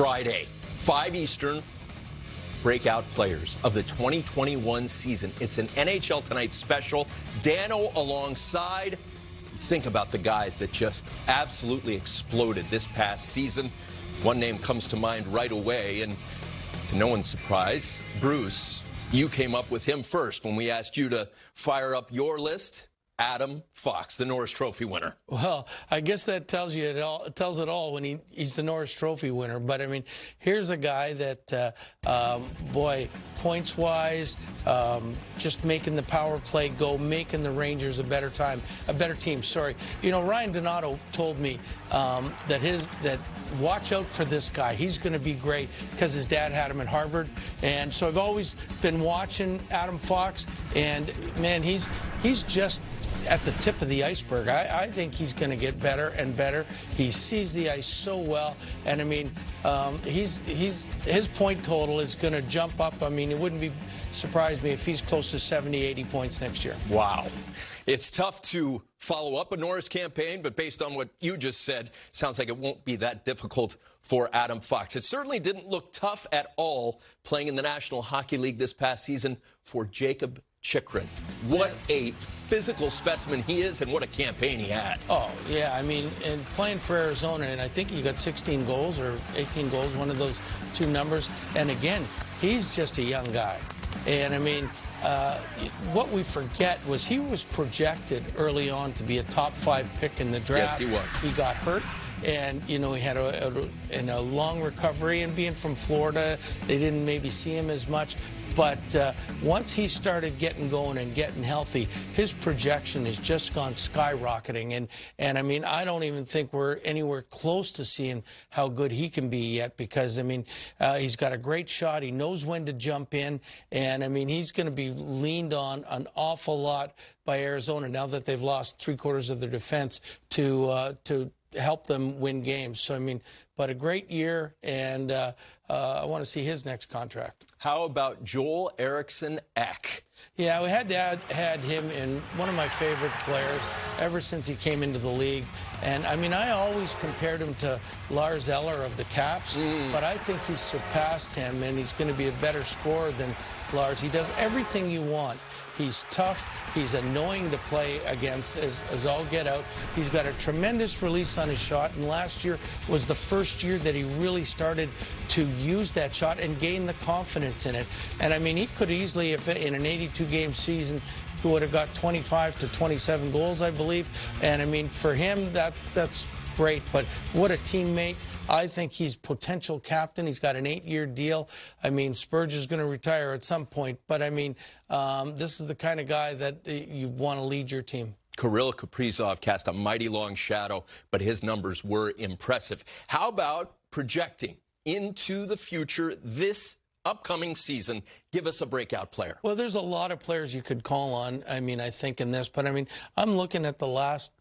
Friday, 5 Eastern, breakout players of the 2021 season. It's an NHL Tonight special. Dano alongside. Think about the guys that just absolutely exploded this past season. One name comes to mind right away, and to no one's surprise, Bruce, you came up with him first when we asked you to fire up your list. Adam Fox, the Norris Trophy winner. Well, I guess that tells you it all. It tells it all when he's the Norris Trophy winner. But I mean, here's a guy that, boy, points-wise, just making the power play go, making the Rangers a better team. Sorry, you know, Ryan Donato told me that watch out for this guy. He's going to be great because his dad had him at Harvard, and so I've always been watching Adam Fox, and man, he's just at the tip of the iceberg. I think he's going to get better and better. He sees the ice so well, and I mean, his point total is going to jump up. I mean, it wouldn't surprise me if he's close to 70, 80 points next year. Wow. It's tough to follow up a Norris campaign, but based on what you just said, sounds like it won't be that difficult for Adam Fox. It certainly didn't look tough at all playing in the National Hockey League this past season for Jakob Chychrun. What a physical specimen he is, and what a campaign he had. Oh, yeah, I mean, and playing for Arizona, and I think he got 16 goals or 18 goals, one of those two numbers. And again, he's just a young guy. And I mean, what we forget was he was projected early on to be a top 5 pick in the draft. Yes, he was. He got hurt. And, you know, he had a long recovery, and being from Florida, they didn't maybe see him as much. But once he started getting going and getting healthy, his projection has just gone skyrocketing. And I mean, I don't even think we're anywhere close to seeing how good he can be yet, because, I mean, he's got a great shot. He knows when to jump in. And, I mean, he's going to be leaned on an awful lot by Arizona now that they've lost 3/4 of their defense to help them win games. So, I mean, but a great year, and I want to see his next contract. How about Joel Eriksson Ek? Yeah, we had him in one of my favorite players ever since he came into the league. And, I mean, I always compared him to Lars Eller of the Caps, but I think he's surpassed him, and he's going to be a better scorer than Lars. He does everything you want. He's tough. He's annoying to play against as all get out. He's got a tremendous release on his shot, and last year was the first year that he really started to use that shot and gain the confidence in it. And, I mean, he could easily, if in an 82-game season, he would have got 25 to 27 goals, I believe. And, I mean, for him, that's great. But what a teammate. I think he's potential captain. He's got an 8-year deal. I mean, Spurge is going to retire at some point. But, I mean, this is the kind of guy that you want to lead your team. Kirill Kaprizov cast a mighty long shadow, but his numbers were impressive. How about projecting into the future this upcoming season? Give us a breakout player. Well, there's a lot of players you could call on, I mean, I think, in this. But, I mean, I'm looking at the last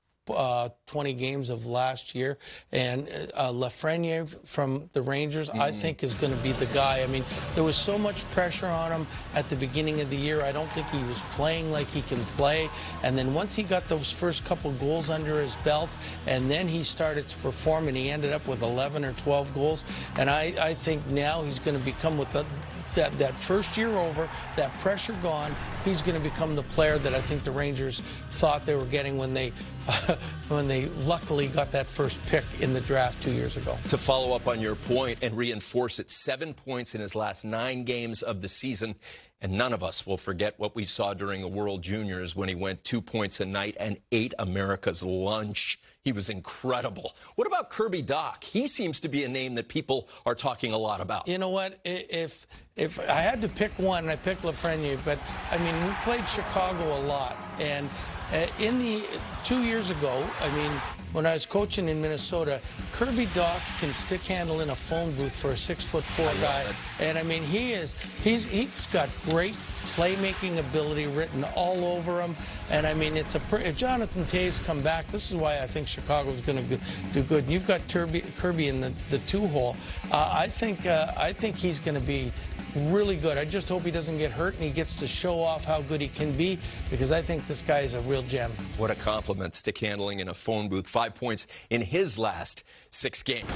20 games of last year, and Lafreniere from the Rangers, I think, is going to be the guy. I mean, there was so much pressure on him at the beginning of the year. I don't think he was playing like he can play. And then once he got those first couple goals under his belt, and then he started to perform, and he ended up with 11 or 12 goals. And I think now he's going to become, with that first year over, that pressure gone, he's going to become the player that I think the Rangers thought they were getting when they luckily got that first pick in the draft 2 years ago. To follow up on your point and reinforce it, 7 points in his last 9 games of the season. And none of us will forget what we saw during the World Juniors when he went 2 points a night and ate America's lunch. He was incredible. What about Kirby Dach? He seems to be a name that people are talking a lot about. You know what? If I had to pick one, I picked Lafreniere. But, I mean, we played Chicago a lot. And in the 2 years ago, I mean, when I was coaching in Minnesota, Kirby Dach can stick handle in a phone booth for a 6'4" guy. And I mean, he's got great playmaking ability written all over him. And I mean, if Jonathan Toews come back, this is why I think Chicago's going to do good. And you've got Kirby in the 2-hole. I think he's going to be really good. I just hope he doesn't get hurt and he gets to show off how good he can be, because I think this guy is a real gem. What a compliment. Stick handling in a phone booth. 5 points in his last 6 games.